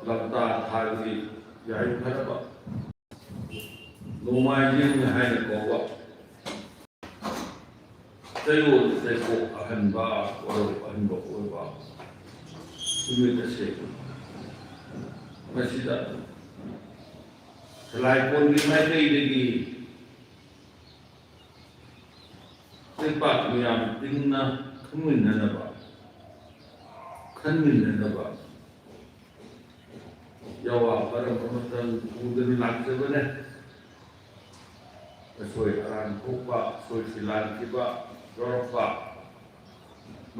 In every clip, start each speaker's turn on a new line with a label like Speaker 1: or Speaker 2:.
Speaker 1: ꯂꯝꯇꯥ ꯊꯥꯒꯤ ꯌꯥꯏꯐꯔꯕ ꯅꯣꯡꯃꯥꯏꯖꯤꯡ ꯍꯥꯏꯅ ꯀꯧꯕ ꯆꯌꯣꯜ ꯆꯩꯀꯣꯛ ꯑꯍꯟꯕ ꯑꯍꯟꯕ ꯑꯣꯏꯕ ꯅꯨꯃꯤꯠ ꯑꯁꯤ ꯃꯁꯤꯗ ꯁꯂꯥꯏꯄꯣꯟꯒꯤ ꯃꯥꯏꯀꯩꯗꯒꯤ ꯂꯩꯄꯥꯛ ꯃꯌꯥꯝ ꯇꯤꯡꯅ ꯈꯟꯃꯤꯟꯅꯅꯕ ꯌꯥꯋꯥ ꯄꯔꯝ ꯑꯃꯇꯪ ꯄꯨꯗꯨꯅ ꯂꯥꯛꯆꯕꯅꯦ꯫ ꯑꯁꯣꯏ ꯑꯔꯥꯟ ꯊꯣꯛꯄ ꯁꯣꯏꯁꯤ ꯂꯥꯟꯈꯤꯕ ꯌꯥꯎꯔꯛꯄ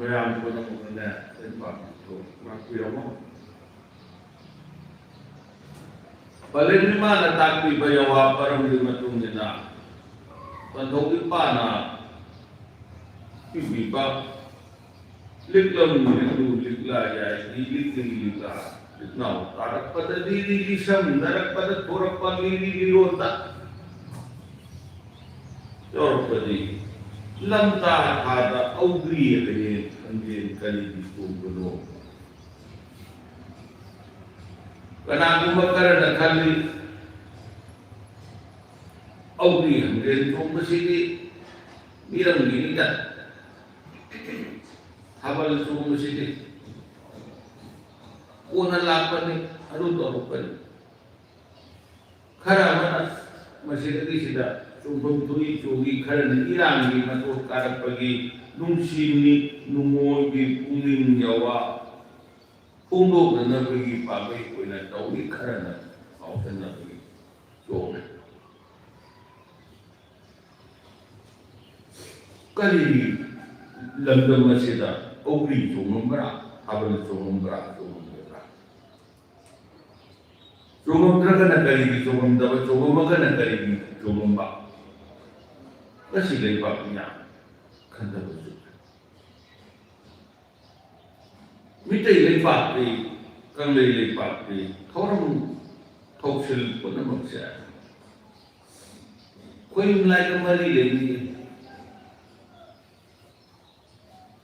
Speaker 1: ꯃꯌꯥꯝ ꯄꯨꯝꯅꯃꯛꯅꯅꯦ ꯂꯩꯄꯥꯛꯇꯨ ꯉꯥꯛꯄꯤꯔꯝꯃꯣ꯫ ꯄꯂꯦꯝꯅꯤꯃꯥꯅ ꯇꯥꯛꯄꯤꯕ ꯌꯥꯋꯥ ꯄꯔꯝꯒꯤ ꯃꯇꯨꯡ ꯏꯟꯅ ꯄꯟꯊꯧ ꯏꯄꯥꯅ ꯄꯤꯕꯤꯕ ꯂꯤꯛꯂꯝ ꯂꯤꯛꯂꯨ ꯂꯤꯛꯂꯥ ꯌꯥꯏ ꯂꯤꯛꯂꯤ ꯂꯤꯛꯂꯥ ꯂꯤꯛꯅꯥꯎ ꯇꯥꯔꯛꯄꯗ ꯂꯤꯔꯤ ꯂꯤꯁꯝꯅꯔꯛꯄꯗ ꯊꯣꯔꯛꯄ ꯂꯤꯔꯤ ꯂꯤꯔꯣꯟꯗ ꯌꯧꯔꯛꯄꯗꯤ ꯂꯝꯇꯥ ꯊꯥꯗ ꯑꯧꯒ꯭ꯔꯤ ꯍꯌꯦꯡ ꯈꯪꯖꯦꯟ ꯀꯔꯤꯒꯤ ꯆꯣꯡꯕꯅꯣ꯫ ꯀꯅꯥꯒꯨꯝꯕ ꯈꯔꯅ ꯈꯜꯂꯤ ꯑꯧꯒ꯭ꯔꯤ ꯍꯪꯖꯦꯟ ꯆꯣꯡꯕꯁꯤꯗꯤ ꯃꯤꯔꯝꯒꯤꯅꯤꯗ, ꯊꯥꯕꯜ ꯆꯣꯡꯕꯁꯤꯗꯤ ꯀꯣꯟꯅ ꯂꯥꯛꯄꯅꯤ ꯑꯗꯨ ꯇꯧꯔꯛꯄꯅꯤ꯫ ꯈꯔ ꯑꯃꯅ ꯃꯁꯤꯗ ꯆꯣꯡꯐꯝ ꯊꯣꯛꯏ ꯆꯣꯡꯏ, ꯈꯔꯅ ꯏꯔꯥꯡꯒꯤ ꯃꯇꯣꯟ ꯀꯥꯔꯛꯄꯒꯤ ꯅꯨꯡꯁꯤ ꯅꯨꯡꯉꯣꯏꯒꯤ ꯄꯨꯛꯅꯤꯡ ꯌꯥꯋꯥ ꯐꯣꯡꯗꯣꯛꯅꯅꯕꯒꯤ ꯄꯥꯝꯕꯩ ꯑꯣꯏꯅ ꯇꯧꯏ, ꯈꯔꯅ ꯉꯥꯎꯁꯟꯅꯕꯒꯤ ꯆꯣꯡꯏ꯫ ꯀꯔꯤꯒꯤ ꯂꯝꯗꯝ ꯑꯁꯤꯗ ꯑꯧꯒ꯭ꯔꯤ ꯆꯣꯡꯉꯝꯕ꯭ꯔꯥ, ꯊꯥꯕꯜ ꯆꯣꯡꯉꯝꯕ꯭ꯔꯥ, ꯆꯣꯡꯉꯝꯗꯕ꯭ꯔꯥ? ꯆꯣꯡꯉꯝꯗ꯭ꯔꯒꯅ ꯀꯔꯤꯒꯤ ꯆꯣꯡꯉꯝꯗꯕ, ꯆꯣꯡꯉꯝꯃꯒꯅ ꯀꯔꯤꯒꯤ ꯆꯣꯡꯉꯝꯕ? ꯉꯁꯤ ꯂꯩꯕꯥꯛ ꯃꯤꯌꯥꯝ ꯈꯟꯊꯕꯁꯨ ꯃꯤꯇꯩ ꯂꯩꯄꯥꯛꯀꯤ ꯀꯪꯂꯩ ꯂꯩꯄꯥꯛꯀꯤ ꯊꯧꯔꯝ ꯊꯧꯁꯤꯜ ꯄꯨꯝꯅꯃꯛꯁꯦ ꯈꯣꯏꯌꯨꯝ ꯂꯥꯏꯒ ꯃꯔꯤ ꯂꯩꯅꯩ꯫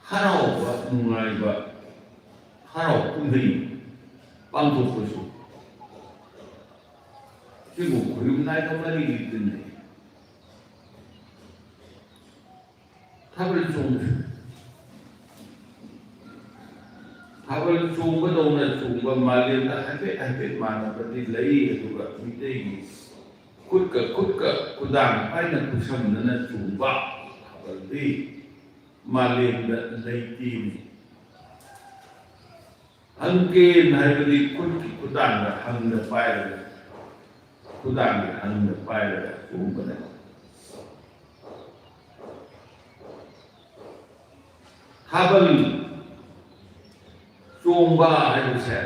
Speaker 1: ꯍꯔꯥꯎꯕ ꯅꯨꯡꯉꯥꯏꯕ ꯍꯔꯥꯎ ꯀꯨꯝꯍꯩ ꯄꯥꯡꯊꯣꯛꯄꯁꯨ ꯁꯤꯕꯨ ꯈꯣꯏꯌꯨꯝ ꯂꯥꯏꯒ ꯃꯔꯤ ꯂꯩꯅꯩ꯫ ꯊꯥꯕꯜ ꯆꯣꯡꯕꯁꯨ ꯊꯥꯕꯜ ꯆꯣꯡꯕꯗꯧꯅ ꯆꯣꯡꯕ ꯃꯥꯂꯦꯝꯗ ꯍꯥꯏꯐꯦꯠ ꯃꯥꯟꯅꯕꯗꯤ ꯂꯩ, ꯑꯗꯨꯒ ꯃꯤꯇꯩꯒꯤ ꯈꯨꯠꯀ ꯈꯨꯗꯥꯡ ꯄꯥꯏꯅ ꯈꯨꯠꯁꯝꯅꯅ ꯆꯣꯡꯕ ꯊꯥꯕꯜꯗꯤ ꯃꯥꯂꯦꯝꯗ ꯂꯩꯇꯦꯅꯤ꯫ ꯍꯪꯀꯦꯟ ꯍꯥꯏꯕꯗꯤ ꯈꯨꯠꯀꯤ ꯈꯨꯗꯥꯡꯗ ꯍꯪꯅ ꯄꯥꯏꯔꯒ ꯈꯨꯗꯥꯡꯒꯤ ꯍꯪꯅ ꯄꯥꯏꯔꯒ ꯆꯣꯡꯕꯅꯦ꯫ ꯊꯥꯕꯜ ꯆꯣꯡꯕ ꯍꯥꯏꯕꯁꯦ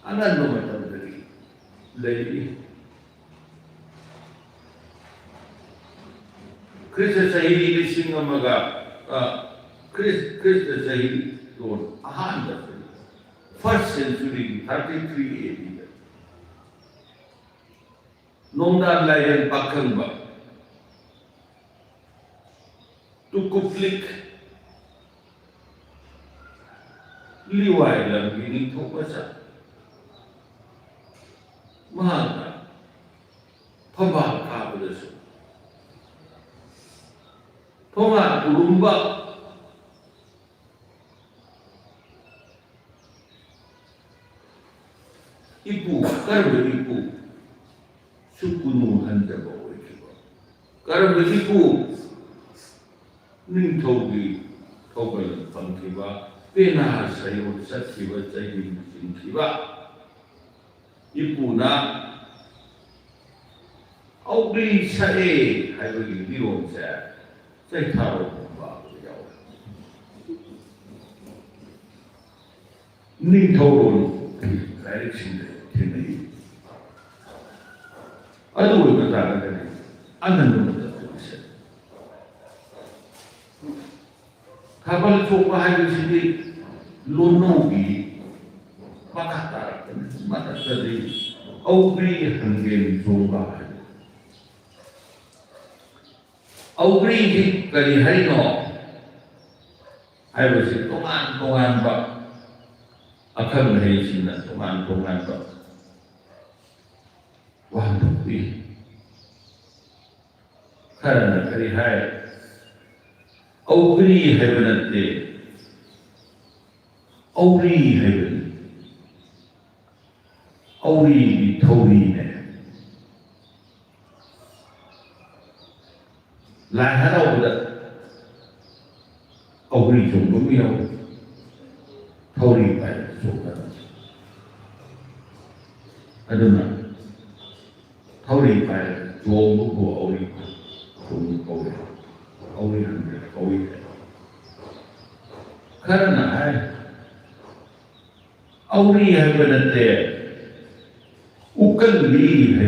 Speaker 1: ꯑꯉꯟꯕ ꯃꯇꯝꯗꯒꯤ ꯂꯩꯔꯤ꯫ ꯈ꯭ꯔꯤꯁꯇ ꯆꯍꯤ 1000ꯒ ꯈ꯭ꯔꯤꯁꯇ ꯆꯍꯤ ꯂꯣꯟ ꯑꯍꯥꯟꯕ ꯐꯥꯔꯁ ꯁꯦꯟꯆꯨꯔꯤꯒꯤ 33 AD ꯅꯣꯡꯗꯥ ꯂꯥꯏꯔꯦꯟ ꯄꯥꯈꯪꯕ ꯇꯨꯀꯨꯞꯂꯤꯛ ꯂꯤꯋꯥꯏ ꯂꯝꯒꯤ ꯅꯤꯡꯊꯧꯃꯆꯥ ꯃꯍꯥꯛꯅ ꯐꯝꯕꯥꯜ ꯀꯥꯕꯗꯁꯨ ꯊꯣꯉꯥ ꯇꯨꯔꯨꯝꯕ ꯏꯄꯨ ꯀꯔꯝꯕ ꯏꯄꯨ ꯁꯨꯀꯨꯅꯨ ꯍꯟꯗꯕ ꯑꯣꯏꯈꯤꯕ, ꯀꯔꯝꯕ ꯏꯄꯨ ꯅꯤꯡꯊꯧꯒꯤ ꯊꯧꯒꯜ ꯐꯪꯈꯤꯕ, ꯄꯦꯅꯥ ꯁꯩꯑꯣꯡ ꯆꯠꯈꯤꯕ, ꯆꯩꯍꯤꯡ ꯆꯤꯡꯈꯤꯕ ꯏꯄꯨꯅ ꯑꯧꯒ꯭ꯔꯤ ꯁꯛꯑꯦ ꯍꯥꯏꯕꯒꯤ ꯂꯤꯔꯣꯡꯁꯦ ꯆꯩꯊꯥꯔꯣꯜꯒꯨꯝꯕ ꯌꯥꯎꯋꯦ꯫ ꯅꯤꯡꯊꯧꯔꯣꯜ ꯂꯥꯏꯔꯤꯛꯁꯤꯡꯗ ꯊꯦꯡꯅꯩ꯫ ꯑꯗꯨ ꯑꯣꯏꯕ ꯇꯥꯔꯒꯗꯤ ꯑꯉꯟꯕ ꯃꯇꯝꯗꯁꯦ ꯊꯥꯕꯜ ꯆꯣꯡꯕ ꯍꯥꯏꯕꯁꯤꯗꯤ ꯂꯣꯟꯅꯧꯒꯤ ꯃꯈꯥ ꯇꯥꯔꯛꯄꯅꯤ꯫ ꯃꯊꯛꯇꯗꯤ ꯑꯧꯒ꯭ꯔꯤ ꯍꯪꯒꯦꯟ ꯆꯣꯡꯕ ꯍꯥꯏꯕ꯫ ꯑꯧꯒ꯭ꯔꯤꯁꯤ ꯀꯔꯤ ꯍꯥꯏꯅꯣ ꯍꯥꯏꯕꯁꯤ ꯇꯣꯉꯥꯟ ꯇꯣꯉꯥꯟꯕ ꯑꯈꯪ ꯑꯍꯩꯁꯤꯡꯅ ꯇꯣꯉꯥꯟ ꯇꯣꯉꯥꯟꯕ ꯋꯥꯍꯟꯊꯣꯛ ꯄꯤ ꯈꯔꯅ ꯀꯔꯤ ꯍꯥꯏ ꯑꯧꯒ꯭ꯔꯤ ꯍꯥꯏꯕ ꯅꯠꯇꯦ ꯑꯧꯔꯤ ꯍꯥꯏꯕꯅꯤ ꯑꯧꯔꯤꯒꯤ ꯊꯧꯔꯤꯅꯦ ꯂꯥꯏ ꯍꯔꯥꯎꯕꯗ ꯑꯧꯒ꯭ꯔꯤ ꯆꯣꯡꯕ ꯑꯃ ꯌꯥꯎꯏ ꯊꯧꯔꯤ ꯄꯥꯏꯔꯒ ꯆꯣꯡꯒꯗꯕ ꯑꯗꯨꯅ ꯊꯧꯔꯤ ꯄꯥꯏꯔꯒ ꯆꯣꯡꯕꯕꯨ ꯑꯧꯔꯤ ꯆꯣꯡꯕ ꯀꯧꯏ ꯑꯧꯔꯤ ꯍꯟꯗ꯭ꯔꯦ ꯀꯧꯏ खरना है औरी है बनते उकल ली है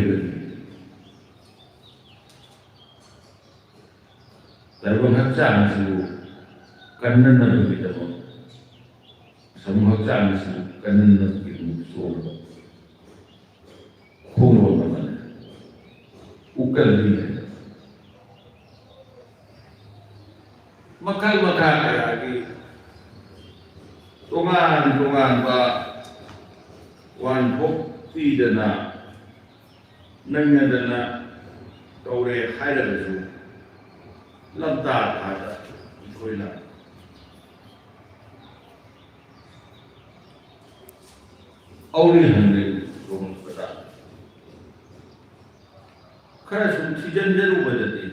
Speaker 1: दरबंग हच्चांसु कन्नन नबिदमो समहच्चांसु कन्नन नबिदमो सोलो खोलो नमन उकल ली है मकाल मकाल आगे tungan ba wan phok ti dana nanya dana tore haira su lamta thada koina auri hanne rom pada khara sum sijan jaru badati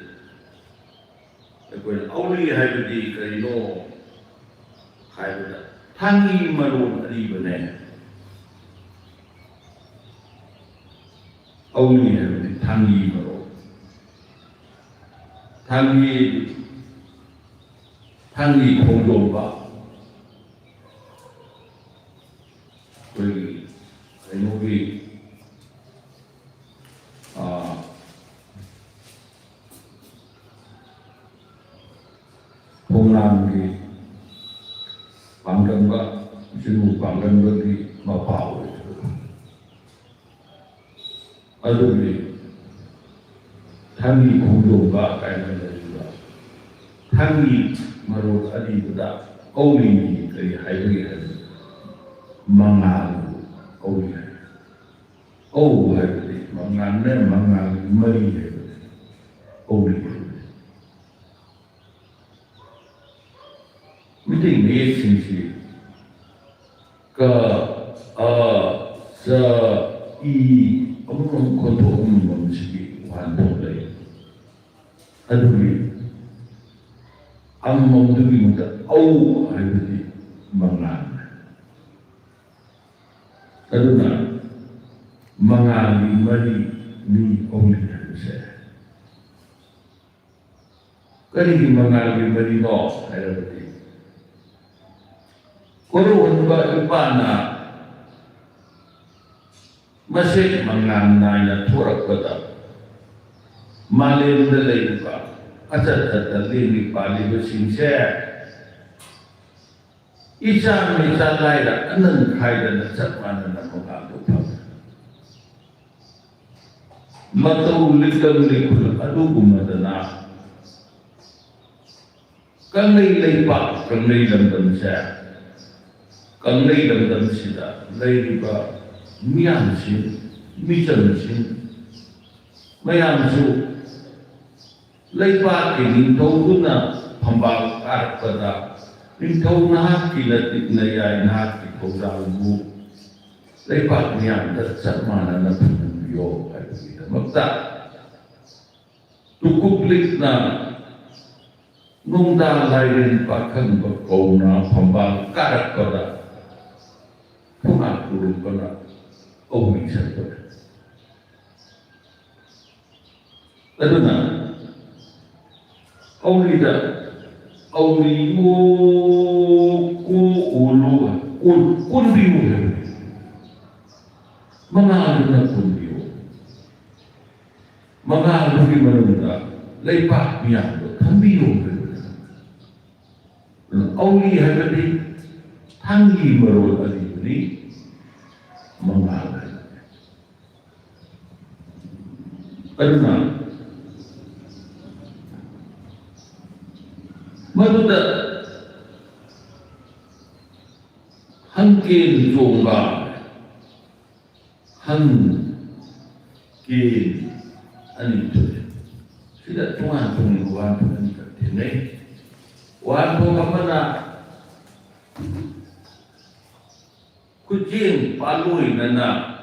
Speaker 1: koina auri haibadi kaino haibada Tangi maron alibane, auli है tangi maron, tangi खोजोबा, कोई भी खोनाम की Panggamba, jenuh panggamba di mapau itu. Aduh ni, tangi kumdoba kainan juga. Tangi marut adi budak, auli ni dari hari hari, mangal auli hari. Oh hari mangal mari hari, auli hari. Mesti ni sisi ke se I orang kontor mesti wantor lagi. Aduh ni, amam tu ni muda, au hari ni mangan. Aduh na, mangan mari ni auli hari saya. Kali ni mangan mari no hari ni. Koro ba ipana masih menganai na thorak pada malim dalai ba acat dalai pali bersingse isa lai da anan khai da cat mana na mengadu pa matau likam likul adu gumadana kangai lai pa kangai lam sa Kanglai dalam sida, lagi ba mian sin, mijan sin, mayam su, lagi ba kini tahu guna pembak ark pada, ini tahu nak kilatik naya nak kau dalu, lagi ba mian tercak mana nak bio kayu kita, makta, tukuplik na nungda lain pakan berkau na pembak ark pada. Pengatur kena auri saja. Lalu na, auri dah, auri mu ku ulu, kun biu he. Mengalir na kun biu, mengalir di mana lepas mian, tambiu he. Auri ada di tangi merol ali. Ini mengalir. Karena manusia 한끼인 종가 한끼인 아니 sila tungan kung wan po ng katinay. Wan po kamana kucing paluy na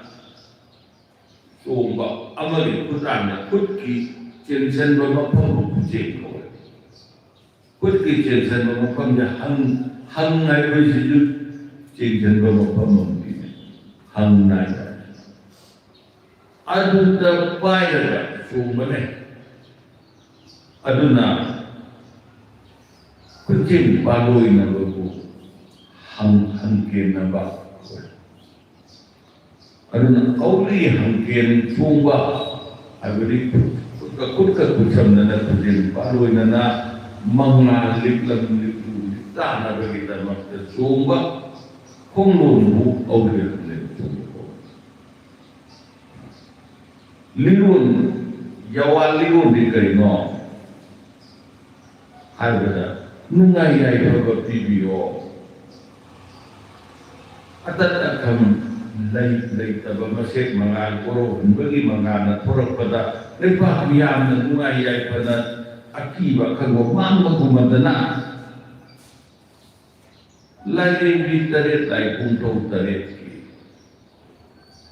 Speaker 1: sumba amali kutan na kutki jensen mamapam kucing ko. Kutki jensen mamapam niya hangnay ko siya jensen mamapam hangnay. Adun na bayar sumba na aduna kucing paluy na bago hangkin na ba aduna kauli hangkin sumba abri kutka kucam na kucing paluy na mangalip lam ta na bagita makta sumba kung lumbu kauli hangkin sumba liun yawa liun di kaino 하여가 누가이야 이거 비비오 아따따감 레이타 바마색 mga kuro bagi mga naturok pada lepa kiyam na nugaiyay pada akiba kago mamma kumadana lagi bitaret ay punto taret ki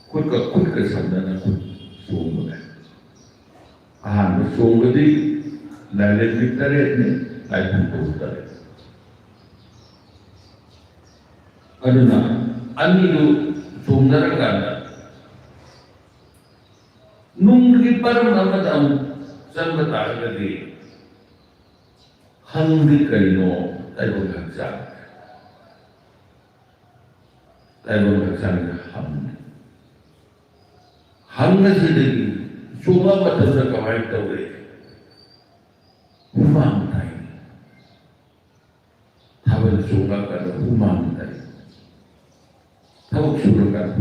Speaker 1: kutka sandana kut sumga sumga di lagi bitaret ni ay punto taret aduna anilu sumnaragana nung parang naman ang saan matagagi hanggi kayo tayo magsang na hangga sila sumabat sa kamay tawid humang tayo habang sumak ka na humang tayo tawag sumak ka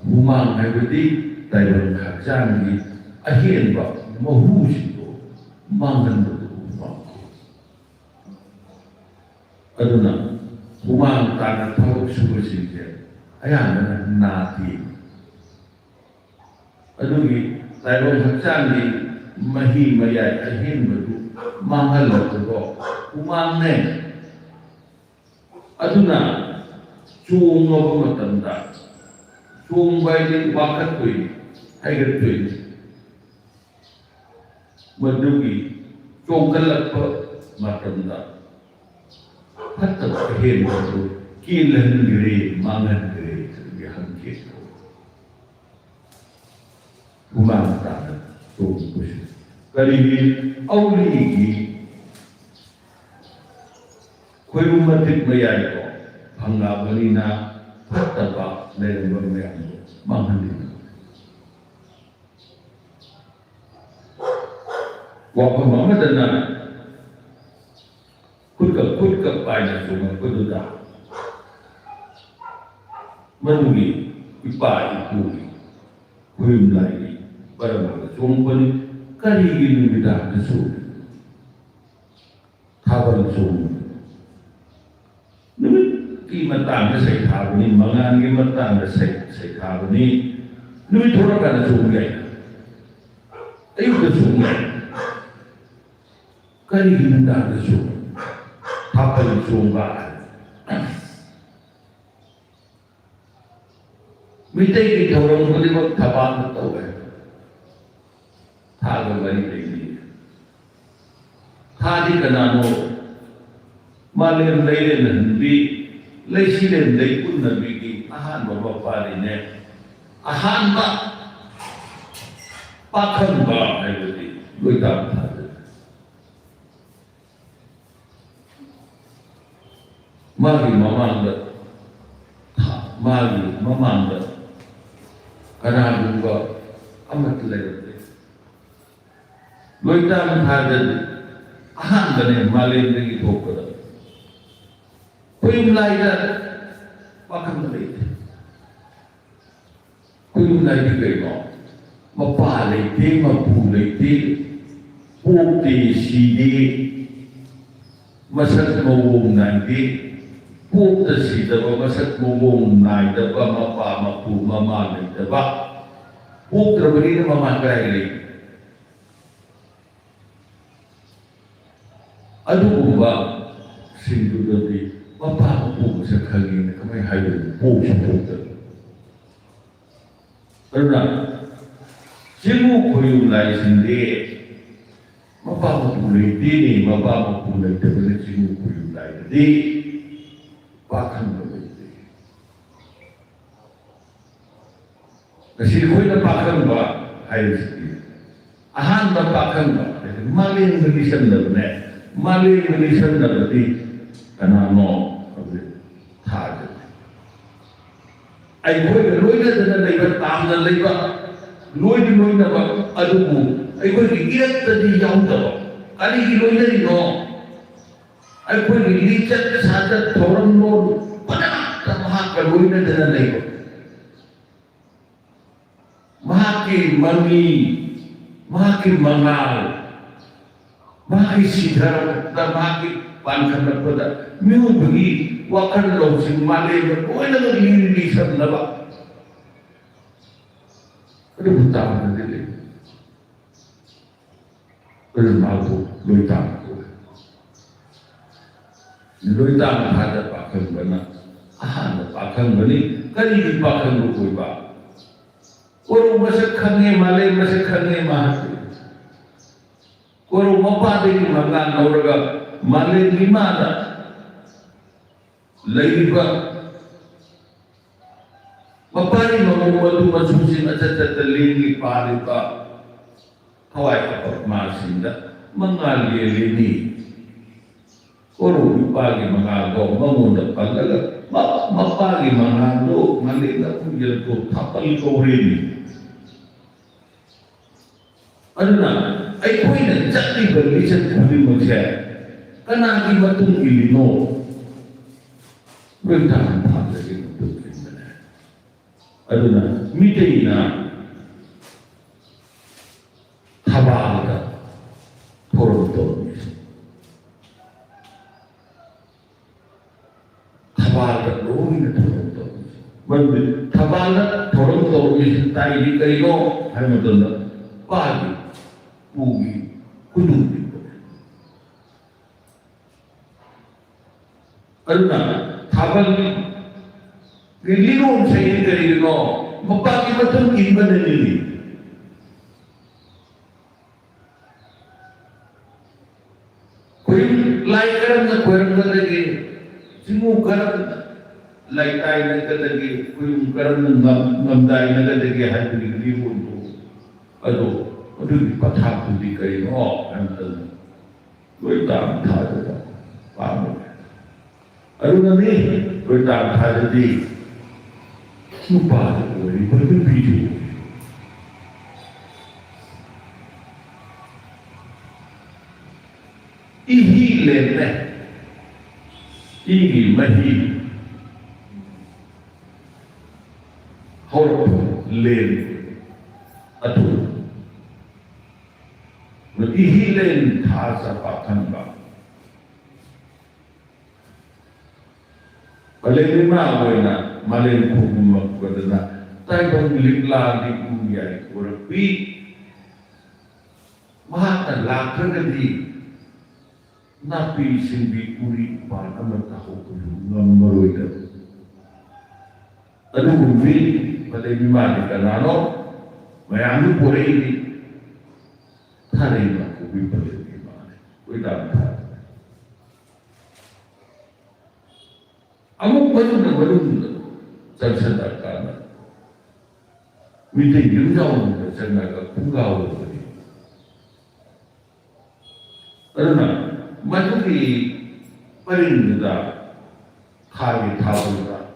Speaker 1: humang ay pwede tayo magsang di ahin ba mahusin ko mangan mo humang ano na humang tanang tawag sumasin ayan na natin. Ano ni tayo magsang di mahimayay ahin mo mangalat ko humangin ano na suong nga ba matanda suong ba yung wakat ko ay gato madugi suong kalat pa matanda patag ahin mo kilan giri mangan giri sabihan kito humangta suong ko siya kalingin auligi ko'y umatik mayay ko, hangabali na pataba na yung magmayan mo, manghalin. Wapang mamada na, kutka pa na sungang kududa. Manuli, ipuli, kuyum lagi, para mga sungan, kaligin ng bida na sungan. Tawang sungan. Ki matang na sa ikaw ni mga ngi matang na sa ikaw ni numi thora ka na sungay ayo ka sungay kari hinda na sungay tapal sungay mitay ki thorong muli mag tabang na tawag tagang balik ni thadi ka na no malir layin na hindi lay silen lay kun na bigi ahan mapapari ne ahan ba pakan ba ay budi loy tam thad magi mamanda kanabu ba amat lay loy tam thad ahan ba ne malin lagi thokra kuyum lai na pakam na rin. Kuyum lai di kayo mapalay di, mapulay di, puti, sidi, masat mawong na di, ꯄꯣꯛꯇ ꯁꯤꯗꯕ ꯃꯁꯛ ꯃꯑꯣꯡ ꯅꯥꯏꯗꯕ ꯃꯄꯥ ꯃꯄꯨ ꯃꯃꯥ ꯂꯩꯇꯕ ꯄꯣꯛꯇ꯭ꯔꯕꯅꯤꯅ ꯃꯃꯥ ꯀꯗꯥꯏ ꯂꯩ? ꯑꯗꯨꯒꯨꯝꯕ ꯁꯤꯡꯗꯨꯗꯗꯤ ꯃꯄꯥ ꯃꯄꯨ ꯃꯁꯛ ꯈꯪꯉꯦꯅ ꯀꯃꯥꯏꯅ ꯍꯥꯏꯗꯣꯏꯅꯣ? ꯄꯣꯛꯁꯨ ꯄꯣꯛꯇꯕ. ꯑꯗꯨꯅ ꯆꯤꯡꯃꯨ ꯈꯣꯏꯌꯨꯝ ꯂꯥꯏꯁꯤꯡꯗꯤ mapa mapulai dini, mapa mapulai debeli cimu kuyu lai di pakan berbeda. Kasih kau nak pakan ba, hai sih. Ahan ba pakan ba, malin belisan dapne, malin belisan dapati, karena no, thaj. Ai kau ni loi na dana leba, tam na leba, loi na ba, aduku. Aikoy irat tadi yaw daw. Kali hiloy na rin no. Aikoy lichat sadat thoram no. Panak na mahakaloy na dananay ko. Mahaki mami, mahaki mangal, mahaki sidhar, mahaki pangkat na pada. Miyo bagi wakan lo sing malay na. Kung na naglilisan na ba? Ano butang na nila? Aku loitang ada pakan bana, ada pakan bani, kali di pakan lukui ba. Orang masak khange malay masak khange mahati. Orang mapa di mangan orang malay lima ada, lagi ba. Mapa ni mengumadu masusin aja terlingi pari ba. Kawai kapag masinda, mengalir ini. Koro pagi mengago, mengundak paglaga, mapagi mengado, malila pun jelko tapal kau ini. Aduna, ay kau ini jadi berlisan kuli macam, karena akibatun ilino, bertahan pada itu benar. Aduna, mitena. Tabalda Toronto Tabalda Rome Toronto When Tabalda Toronto is tidy Kaino Hamilton Pagi Pugi Kudubi Aruna Tabal Gilino saying Kaino Mapaki Matan Inbanelli Lai karam na kuwaram ka lagi, simu karam lai tayo na ka lagi, kung karam na ngamday na ka lagi, hay piniglimon ko. Ano di pathapo di kayo, antal. Loy tam thada da, pamo. Ano na ni, loy tam thada di, supada ko, ipagin video. Ihi lene, ihi mahi, horop len, atul. Ihi len thasa pakan ba. Paling na malen kumag na tayo bang likla di kuyay kurapi, mahatan lakar na di. Napi simbi uri pan amat tahu kudu maroy ka. Ano kumbi pada imani kanano mayami pore ini thare na kumbi pada imani. Wala ta. Amo balun sarsada kana. Mite yungaw na sanaga kungaw ni. Ano Matuki paling da kari tahu da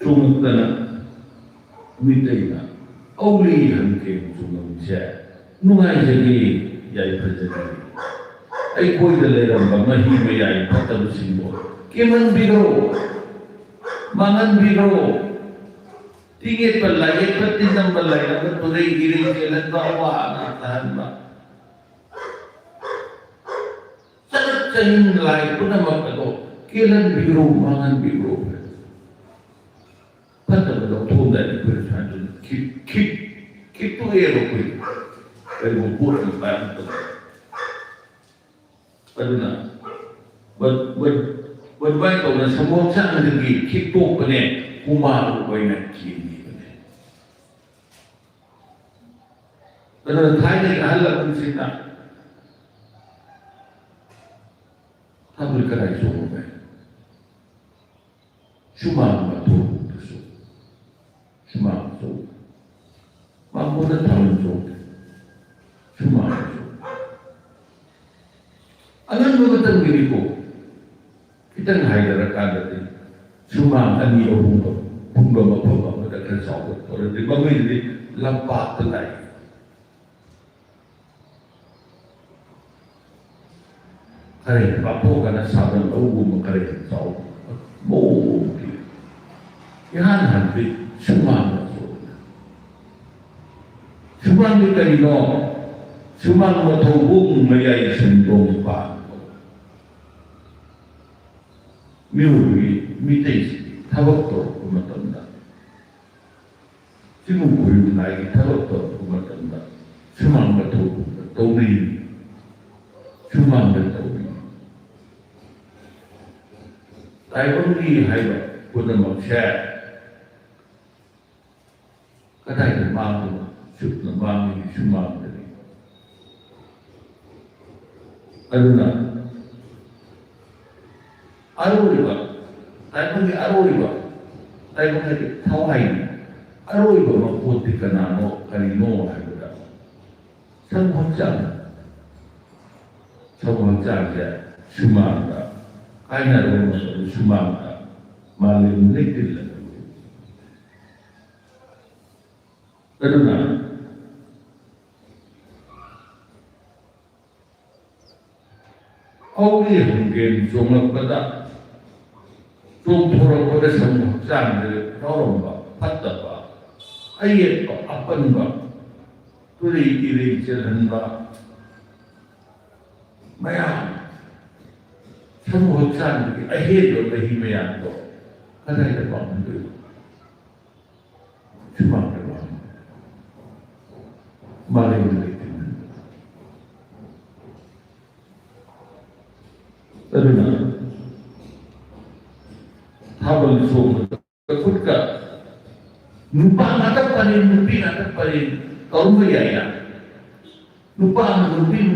Speaker 1: cuma mitena awli hanke cuma bisa nungai jadi yai terjadi ay koi dalam mahi mayai patah bersimbo keman biro mangan biro tinggi pelai petinam pelai apa turai giri jalan bawa anak tahan ba Sahing lai pun nama kato Kailan biro, mangan biro. Pata ba daw tunda ni Pwede Santo, kito ero ko yun. Kaya mo po ang parang ito. Ano na? Wad ba ito na sa mga saan nagiging kito pa niya, kumaro ba yung nagkini pa niya. Ano na tayo na ikahalap ng sita. Habol ka na iso mo ba? Sumama ba ito? Sumama ito. Mamunat taon ito. Sumama ito. Alam mo ba itang gini ko? Kitang haidara ka natin. Sumama niyo kung lumapapa mo na kasawat ko. Di ba may lampak talay? Kaya papo ka na sabang ugo mo kaya sa ugo. Mo. Yan hanti. Sumama ito. Sumama kanino. Sumama matubong mayay sendong pa. Miuri, mitis, tawag to kumatanda. Sinukuyo na tawag to kumatanda. Sumama matubong. Tawin. Sumama matubong. Tayo kung lihay ba, kung na mag-share, katay na mga shoot na mga sumama na rin. Ano na? Aroy ba? Tayo kung aroy ba? Tayo kung taway na. Aroy ba magputi ka na ano, kanino ay ba? Saan mo siya? Saan mo siya? Sumama. Kaya na rin mo sumama, malimlik din lang. Pero na, okay hanggang sumagpada, tungturang ko na sa muhsan, norong ba, pata ba, ayat ba, apan ba, tuloy-ilig silang ba, mayroon. Sa muhsan, ahead o mahimayan ko. Kanay na ba ang doon? Sumang na ba? Maling-maling. Pero na, habang sumunod, kakot ka, nupa natap pa rin, nupi natap pa rin, kaong mayaya. Nupa nupi,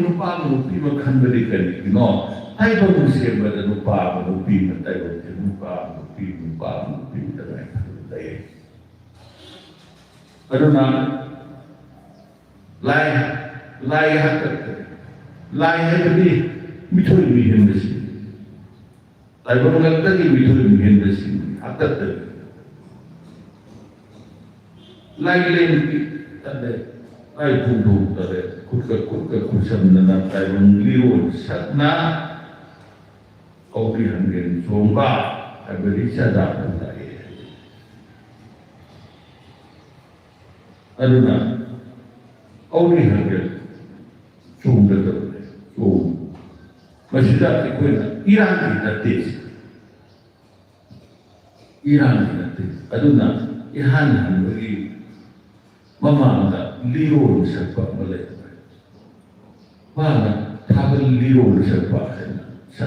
Speaker 1: maghandali ka rin, no? Tayo ba siya ba na nupa, nupi na tayo, nupi, tayo. Ano na, lai hakat ni, mitoy mihin na siya. Tayo ba magagdagi, mitoy mihin na siya, hakat na. Lai, ay pundong tade, kutka kusam na tayo ng liyon, sat na, okay hanggang somba, ay berisa dapat tayo. Ano na, okay hanggang somba tayo. So, masida ko na, Iran kinatis. Ano na, ihanan bagi mamanga liyon sa pamalit. Mana, tabal liyon sa pamalit. Sa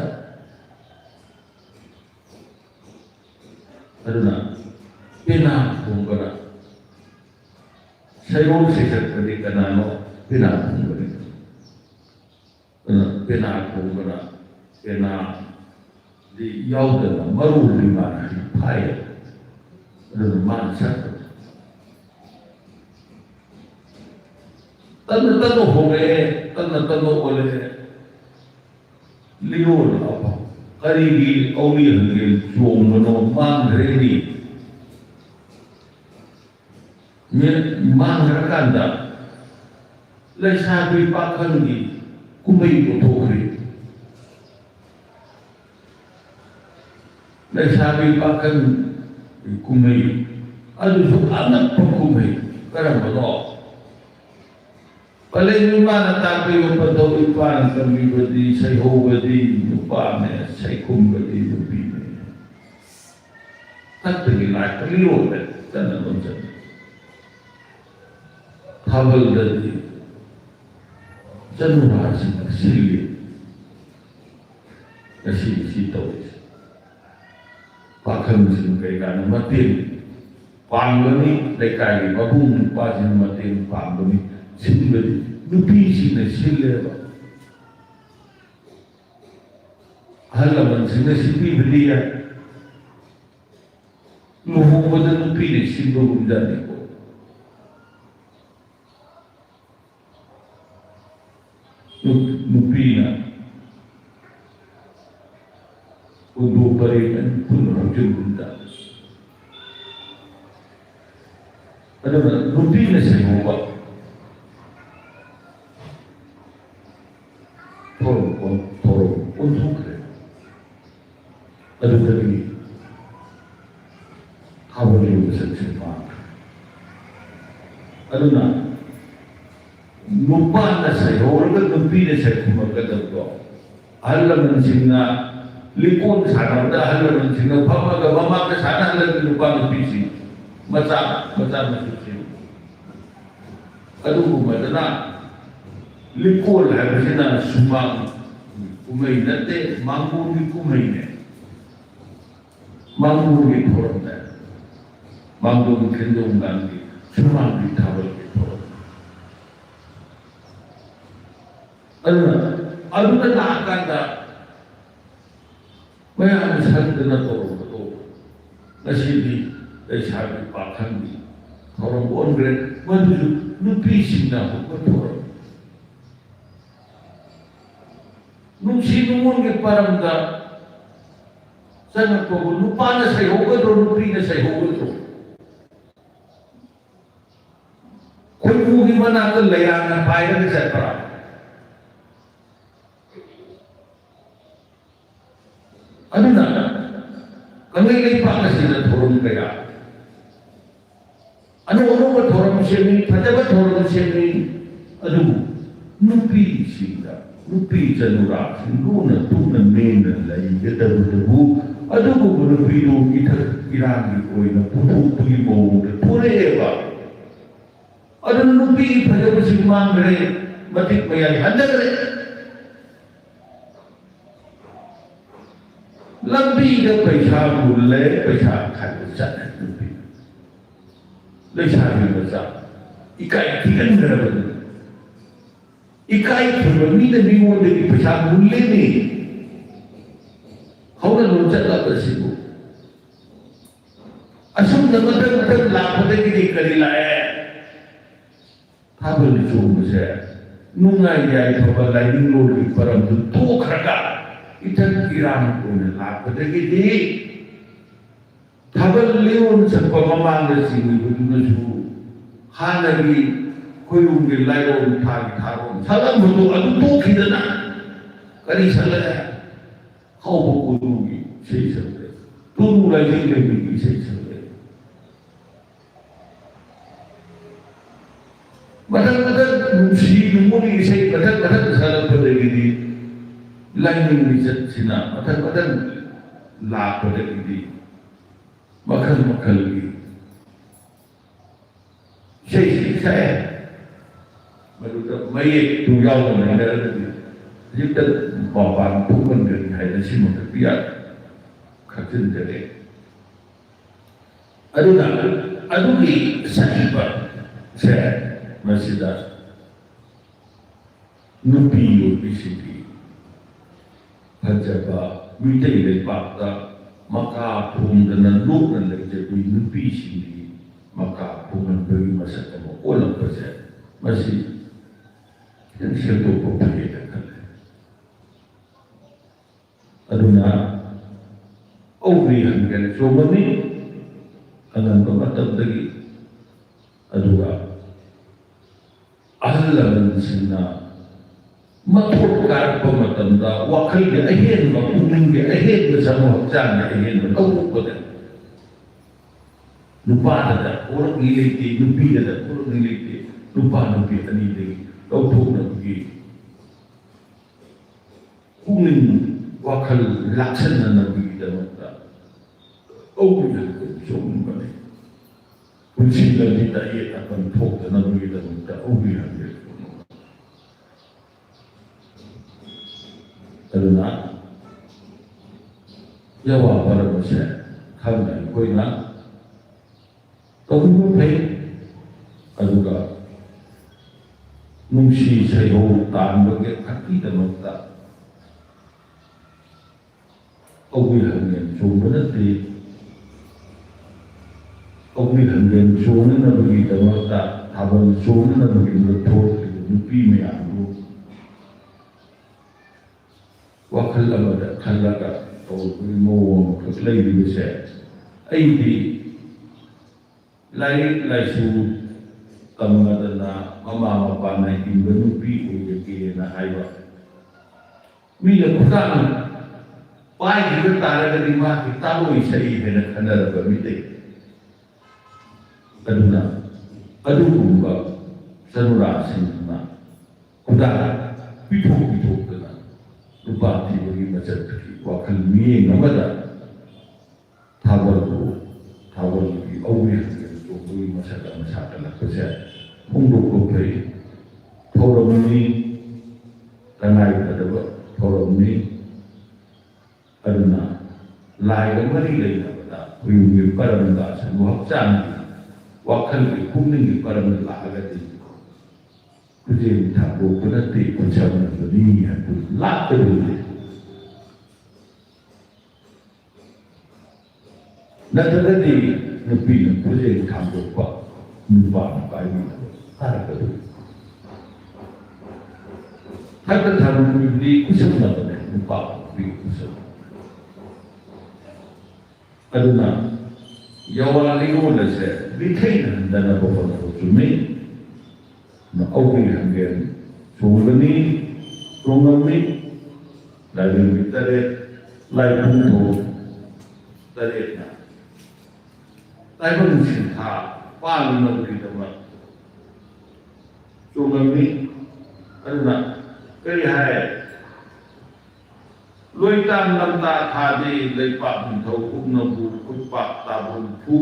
Speaker 1: ano na, pinakong ka na. Sa'yo siya pwede ka na, no? Pinakong ka rin. Pinakong ka na. Di yaw ka na, maruli man ang paya. Man sa ka. Tanda-tanda ulit. Liyon apa. Karigi awil yung man ready. Man rakanda. Lai sabi pa kangi kumay uturi. Lai sabi pa kangi kumay. Ano sa anak pa kumay. Karang ba Palengimana tayo patao ipan kami badi sa badi upane sa badi upine. Tatagilay palilote tanong dyan. Habal dadi janurasi nagsili kasi sitaw pakam sin kay kana matin panggani lekay babung pasin matin panggani sinbadi nupi sina sile halaman sina sipi belia luhung pada nupi ni sinbogum dani ko nupi na udu barikan pun rujung bunda ada nupi na saya tolong untuk ada lagi kawan yang bersama ada nak lupa na saya orang kan lebih dari saya cuma kata tu Allah menjina likun sana dah Allah menjina bapa ke sana lagi lupa lebih sih macam macam itu aduh macam likul habisnya sumang kumai nate mampu ni kumai ne mampu ni thoron ne mampu ni kendung gangi sumang ni thawal ni thoron alu na akan da maya misal na thoron to nasibi ay sabi pakang ni thoron bon gre madu nupi sina ko thoron nung sinungon ke parang da sana ko lupa na sa hoga do nupi na sa hoga do kung mugi mana ka layangan payah na sa para ano na kami lipa na sila turun kaya ano ba turun siya ni pada ba turun siya ni ano nupi sila nupi janura luna tuna mena lai kita berdebu ada beberapa video kita kirani koi na putu pugi mau pure eva ada nupi pada bersimang mere batik mayani anda kere lebih ke paisa mulai paisa kan sana nupi leisa besar ikai tiga negara ikai terlebih dan bingung dari pesawat mulai ni, kau dah loncat lah bersibuk. Asal betul-betul lapar lagi kali lain, habis itu saya nungai jai bapak lain lori parang tu kerja, itu kiram pun lapar lagi di, habis leon sepamam ada sini betul-betul, hal lagi koyung ke layon taron salam betul aku tu kita nak kali salah kau berkoyungi saya salah tu lagi lebih saya salah kadang-kadang si muni saya kadang-kadang salah pada diri lain ni cina kadang-kadang lah pada diri makan lagi saya Maksudnya, mayat tunggal mana ada ni. Jadi kita bawa pun dari hari ini semua terbiak kajian jadi. Aduh ni sahabat saya masih dah nupi di sini. Hajaba minta lepak dah maka pun dengan lu dan lagi jadi nupi sini maka pun beri masa kamu ulang persen masih yang satu pembayaran. Aduna, orang yang cuma ni, anak pematah lagi, aduna, Allah menjina, matukar pematah dah, wakil dia ahen, wakuning dia ahen bersama jangan ahen, kau bukan. Lupa ada, orang nilai dia, lupa ada, orang nilai dia, lupa ada ani lagi. ꯂꯧꯊꯣꯛꯅꯕꯒꯤ ꯄꯨꯛꯅꯤꯡ ꯋꯥꯈꯜ ꯂꯥꯛꯁꯟꯅꯅꯕꯒꯤꯗꯃꯛꯇ ꯑꯧꯕꯤꯍꯟꯒꯦ ꯆꯣꯡꯕꯅꯤ ꯄꯨꯟꯁꯤꯗ ꯑꯌꯦꯠ ꯑꯄꯟ ꯊꯣꯛꯇꯅꯕꯒꯤꯗꯃꯛꯇ ꯑꯧꯕꯤꯍꯟꯒꯦ ꯑꯗꯨꯅ ꯌꯥꯋꯥ ꯄꯥꯔꯕꯁꯦ ꯈꯪꯅ ꯑꯩꯈꯣꯏꯅ ꯇꯧꯕꯤꯕ ꯐꯩ ꯑꯗꯨꯒ ꯅꯨꯡꯁꯤ ꯁꯩꯍꯧ ꯇꯥꯟꯕꯒꯤ ꯈꯛꯀꯤꯗꯃꯛꯇ ꯑꯧꯕꯤꯍꯟꯒꯦ ꯆꯣꯡꯕ ꯅꯠꯇꯦ ꯑꯧꯕꯤꯍꯟꯒꯦ ꯆꯣꯡꯅꯅꯕꯒꯤꯗꯃꯛꯇ ꯊꯥꯕꯜ ꯆꯣꯡꯅꯅꯕꯒꯤꯗꯃꯛꯇ ꯊꯣꯛꯂꯤꯕ ꯅꯨꯄꯤ ꯃꯌꯥꯝꯕꯨ ꯋꯥꯈꯜ ꯑꯃꯗ ꯈꯜꯂꯒ ꯇꯧꯕꯒꯤ ꯃꯑꯣꯡ ꯑꯃꯈꯛ ꯂꯩꯔꯤꯕꯁꯦ ꯑꯩꯗꯤ ꯂꯥꯏꯔꯤꯛ ꯂꯥꯏꯁꯨ ꯇꯝꯃꯗꯅ ꯃꯃꯥ ꯃꯄꯥꯅ ꯏꯟꯕ ꯅꯨꯄꯤ ꯑꯣꯏꯔꯒꯦꯅ ꯍꯥꯏꯕ ꯃꯤꯅ ꯈꯨꯇꯥꯡ ꯄꯥꯏꯈꯤꯕ ꯇꯥꯔꯒꯗꯤ ꯃꯥꯒꯤ ꯇꯥꯂꯣꯏ ꯁꯛꯏ ꯍꯥꯏꯅ ꯈꯟꯅꯔꯕ ꯃꯤꯇꯩ ꯑꯗꯨꯅ ꯑꯗꯨꯒꯨꯝꯕ ꯆꯅꯨꯔꯥꯁꯤꯡꯗꯨꯅ ꯈꯨꯗꯥꯡ ꯄꯤꯊꯣꯛꯇꯅ ꯅꯨꯄꯥ ꯊꯤꯕꯒꯤ ꯃꯆꯠꯀꯤ ꯋꯥꯈꯜ ꯃꯤꯠꯌꯦꯡ ꯑꯃꯗ ꯊꯥꯕꯜꯒꯤ ꯑꯧꯕꯤꯍꯟꯒꯦ ꯆꯣꯡꯕꯒꯤ ꯃꯁꯛ ꯑꯃ ꯁꯥꯒꯠꯂꯛꯄꯁꯦ ꯐꯣꯡꯗꯣꯛꯄ ꯐꯩ ꯊꯧꯔꯝꯅꯤ ꯇꯉꯥꯏꯐꯗꯕ ꯊꯧꯔꯝꯅꯤ ꯑꯗꯨꯅ ꯂꯥꯏꯒ ꯃꯔꯤ ꯂꯩꯅꯕꯗ ꯍꯨꯌꯨꯒꯤ ꯄꯔꯝꯗ ꯁꯟꯕꯨ ꯍꯛꯆꯥꯡꯒꯤ ꯋꯥꯈꯜꯒꯤ ꯄꯨꯛꯅꯤꯡꯒꯤ ꯄꯔꯝꯗ ꯂꯥꯛꯑꯒꯗꯤ ꯈꯨꯖꯦꯡ ꯊꯥꯗꯣꯛꯄ ꯅꯠꯇꯦ ꯈꯨꯠꯁꯝꯅꯕꯅꯤ ꯍꯥꯏꯕꯗꯨ ꯂꯥꯛꯇꯕꯅꯤ ꯅꯠꯇ꯭ꯔꯒꯗꯤ ꯅꯨꯄꯤꯅ ꯈꯨꯖꯦꯡ ꯊꯥꯗꯣꯛꯄ ꯅꯨꯄꯥꯅ ꯄꯥꯏꯕꯤꯅꯕ ꯇꯥꯔꯒꯗꯤ ꯍꯛꯇ ꯊꯥꯗꯣꯛꯄꯗꯤ ꯈꯨꯠꯁꯝꯅꯕꯅꯦ ꯅꯨꯄꯥ ꯅꯨꯄꯤ ꯈꯨꯠꯁꯝꯅꯕ ꯑꯗꯨꯅ ꯌꯥꯋꯥ ꯂꯤꯡꯒꯣꯜ ꯑꯁꯦ ꯂꯤꯊꯩꯅꯍꯟꯗꯅꯕ ꯍꯣꯠꯅꯕ ꯆꯨꯝꯃꯤ ꯑꯧꯕꯤꯍꯟꯒꯦ ꯆꯣꯡꯒꯅꯤ ꯆꯣꯡꯉꯝꯃꯤ ꯂꯥꯏꯔꯦꯝꯕꯤ ꯇꯔꯦꯠ ꯂꯥꯏꯄꯨꯊꯣꯡ ꯇꯔꯦꯠꯅ ꯇꯥꯏꯕꯪ ꯁꯤꯟꯊꯥ ꯄꯥꯡꯅꯕꯒꯤꯗꯃꯛ ꯆꯣꯡꯉꯝꯃꯤ ꯑꯗꯨꯅ ꯀꯔꯤ ꯍꯥꯏ ꯂꯣꯏꯇꯥꯝ ꯂꯝꯇꯥ ꯊꯥꯗꯦ ꯂꯩꯄꯥꯛ ꯅꯤꯡꯊꯧ ꯎꯞꯅꯕꯨ ꯈꯨꯠꯄꯥꯛ ꯇꯥꯕꯨꯜ ꯐꯨ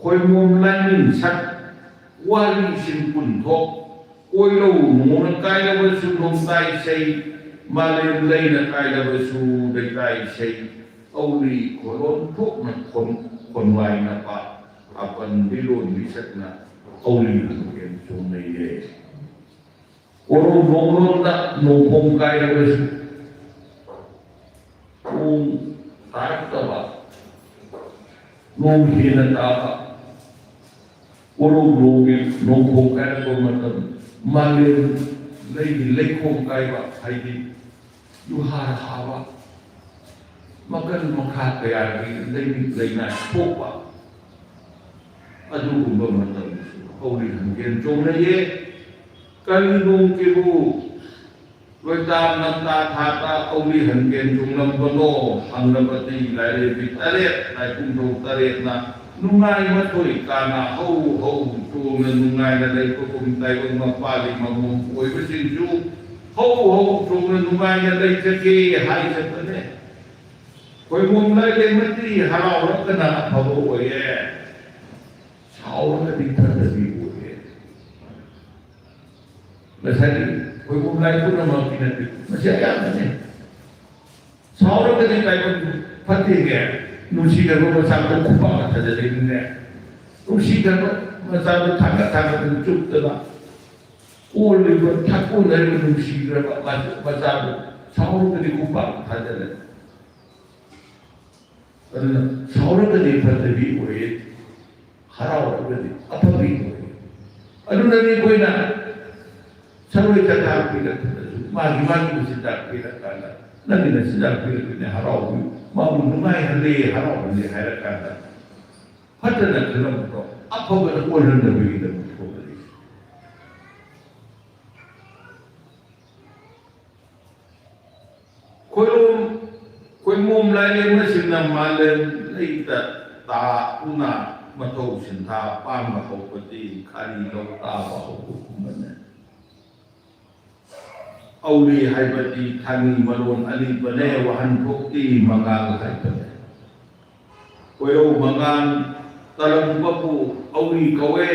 Speaker 1: ꯈꯣꯏꯃꯣꯝ ꯂꯥꯏꯅꯤꯡ ꯁꯛ ꯋꯥꯔꯤꯁꯤꯡ ꯄꯨꯟꯊꯣꯛ ꯀꯣꯏꯂꯧ ꯅꯣꯡꯅ ꯀꯥꯏꯂꯕꯁꯨ ꯅꯣꯡꯇꯥꯏ ꯏꯁꯩ ꯃꯥꯂꯦꯝ ꯂꯩꯅ ꯀꯥꯏꯂꯕꯁꯨ ꯂꯩꯀꯥꯏ ꯏꯁꯩ ꯑꯧꯔꯤ ꯈꯣꯂꯣꯟ ꯊꯣꯛꯅ ꯈꯣꯟꯋꯥꯏꯅ ꯄꯥ ꯑꯄꯟ ꯂꯤꯂꯣꯟ ꯂꯤꯁꯛꯅ ꯑꯧꯔꯤ ꯍꯟꯒꯦꯟ ꯆꯣꯡꯅꯩꯌꯦ ꯀꯣꯔꯣꯝ ꯅꯣꯡꯂꯣꯟꯗ ꯅꯣꯡꯈꯣꯡ ꯀꯥꯏꯂꯕꯁꯨ ꯅꯣꯡ ꯇꯥꯔꯛꯇꯕ ꯅꯣꯡ ꯍꯦꯟꯅ ꯇꯥꯕ ꯀꯣꯔꯣꯝꯂꯣꯝꯒꯤ ꯅꯣꯡꯈꯣꯡ ꯀꯥꯏꯔꯛꯄ ꯃꯇꯝ ꯃꯥꯂꯦꯝ ꯂꯩꯈꯣꯡ ꯀꯥꯏꯕ ꯍꯥꯏꯗꯤ ꯌꯨꯍꯥꯔ ꯍꯥꯕ ꯃꯈꯜ ꯃꯈꯥ ꯀꯌꯥꯒꯤ ꯂꯩꯅꯥ ꯊꯣꯛꯄ ꯑꯗꯨꯒꯨꯝꯕ ꯃꯇꯝꯗꯁꯨ ꯑꯧꯔꯤ ꯍꯟꯒꯦꯟ ꯆꯣꯡꯅꯩꯌꯦ ꯀꯔꯤꯅꯣꯡꯒꯤꯕꯨ ꯂꯣꯏꯇꯥꯝ ꯂꯝꯇꯥ ꯊꯥꯗ ꯑꯧꯔꯤ ꯍꯟꯒꯦꯟ ꯆꯣꯡꯂꯝꯕꯅꯣ ꯍꯪꯂꯕꯗꯤ ꯂꯥꯏꯔꯦꯝꯕꯤ ꯇꯔꯦꯠ ꯂꯥꯏꯄꯨꯊꯣꯡ ꯇꯔꯦꯠꯅ ꯅꯨꯡꯉꯥꯏ ꯃꯊꯣꯏ ꯀꯥꯅ ꯍꯧ ꯆꯣꯡꯅ ꯅꯨꯡꯉꯥꯏꯅ ꯂꯩꯕꯒꯨꯝ ꯇꯥꯏꯕꯪ ꯃꯄꯥꯒꯤ ꯃꯃꯣꯝ ꯑꯣꯏꯕꯁꯤꯡꯁꯨ ꯍꯧ ꯆꯣꯡꯅ ꯅꯨꯡꯉꯥꯏꯅ ꯂꯩꯖꯒꯦ ꯍꯥꯏꯖꯕꯅꯦ ꯈꯣꯏꯃꯣꯝ ꯂꯥꯏꯔꯦꯝꯕꯗꯤ ꯍꯔꯥꯎꯔꯛꯇꯅ ꯑꯐꯕ ꯑꯣꯏꯌꯦ ꯁꯥꯎꯔꯒꯗꯤ ꯐꯠꯇꯕꯤ ꯑꯣꯏꯌꯦ ꯉꯁꯥꯏꯒꯤ ꯈꯣꯏꯃꯣꯝ ꯂꯥꯏ ꯄꯨꯝꯅꯃꯛꯀꯤ ꯅꯠꯇꯦ ꯃꯁꯤ ꯑꯌꯥꯝꯕꯅꯦ ꯁꯥꯎꯔꯒꯗꯤ ꯇꯥꯏꯕꯪ ꯐꯠꯇꯦꯒꯦ ꯅꯨꯡꯁꯤꯗꯕ ꯃꯆꯥꯗꯣ ꯈꯨꯄꯥꯛꯅ ꯊꯥꯖꯤꯜꯂꯤꯅꯦ ꯅꯨꯡꯁꯤꯗꯕ ꯃꯆꯥꯗꯣ ꯊꯥꯡꯒꯠ ꯆꯨꯞꯇꯅ ꯑꯣꯜꯂꯤꯕ ꯊꯥꯛꯑꯣꯜꯂꯤꯕ ꯅꯨꯡꯁꯤꯈ꯭ꯔꯕ ꯃꯆꯥꯗꯣ ꯁꯥꯎꯔꯒꯗꯤ ꯈꯨꯄꯥꯛꯅ ꯊꯥꯖꯤꯜꯂꯦ ꯑꯗꯨꯅ ꯁꯥꯎꯔꯒꯗꯤ ꯐꯠꯇꯕꯤ ꯑꯣꯏꯌꯦ ꯍꯔꯥꯎꯔꯒꯗꯤ ꯑꯐꯕꯤ ꯑꯣꯏꯌꯦ ꯑꯗꯨꯅꯅꯤ ꯑꯩꯈꯣꯏꯅ ꯁꯔꯣꯏ ꯆꯊꯥ ꯄꯤꯔꯛꯄꯗꯁꯨ ꯃꯥꯒꯤ ꯃꯆꯤꯟꯖꯥꯛ ꯄꯤꯔꯀꯥꯟꯗ ꯅꯪꯒꯤ ꯅꯆꯤꯟꯖꯥꯛ ꯄꯤꯔꯛꯄꯅꯦ ꯍꯔꯥꯎꯕꯤ ꯃꯥꯕꯨ ꯅꯨꯡꯉꯥꯏꯍꯜꯂꯦ ꯍꯔꯥꯎꯍꯜꯂꯦ ꯍꯥꯏꯔꯀꯥꯟꯗ ꯐꯠꯇꯅ ꯈꯜꯂꯝꯕꯗꯣ ꯑꯐꯕꯗ ꯑꯣꯏꯍꯟꯅꯕꯒꯤꯗꯃꯛ ꯊꯣꯛꯂꯛꯏ ꯈꯣꯏꯃꯣꯝ ꯂꯥꯏꯔꯦꯝꯕꯁꯤꯡꯅ ꯃꯥꯂꯦꯝ ꯂꯩꯇ ꯇꯥꯗꯨꯅ ꯃꯊꯧ ꯁꯤꯟꯊꯥ ꯄꯥꯡꯕ ꯍꯧꯕꯗꯤ ꯈꯥꯔꯤ ꯂꯧ ꯇꯥꯕ ꯍꯧꯕꯒꯨꯝꯕꯅꯦ Auli haibati thani malon ali bane wahan bukti mangal haibati. Koyo mangan talang bapu auli kawe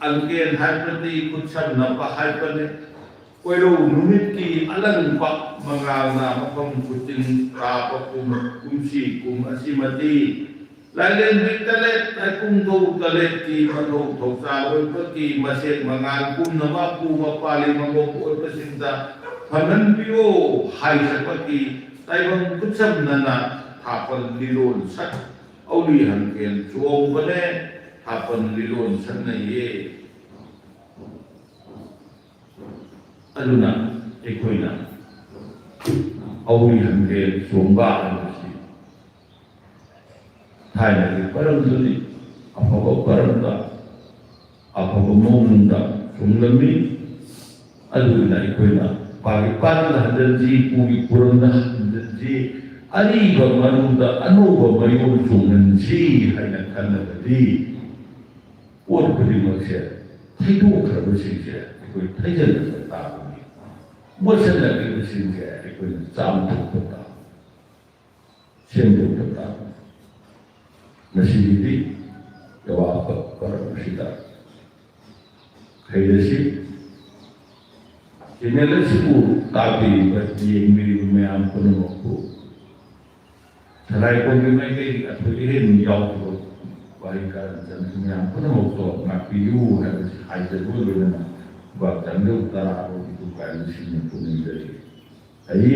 Speaker 1: angken haibati kutsam napa haibati. Koyo numit ki alang pak mangal na mapang kuting rapa kumsi asimati. Lain bitalet ay kung daw talet ki matog togsaloy pati masik mangal kum nama pu mapali magopo pasinta panan biyo hay sapati taybang kutsam nana hapan lilon sat auli hangken suong bane hapan lilon sat na ye ano na ikoy na auli hangken suong ba Thailand parang duli apa parang da apa mong da sumlami alu na ikoy na pagi parang na hanji pugi purang na hanji ani ba manunda ano ba mayon sumnji hay na kanadi or pwede magsya tayo ka ba siya ikoy tayo na sa tao mo siya na ikoy siya ikoy na sampo ka tao siyempre ka tao Nasibiti, gawa ako para masita. Kaya si, kinala siguro, tabi, at yung mayroon ko naman ako. Salay ko may kayo, at pagkihin, yaw ko, bahay ka, at mayroon ko naman ako, mapiyo, at ay sagulo naman, bakit ang daw tara ako dito, kaya siya po nang dali. Ay,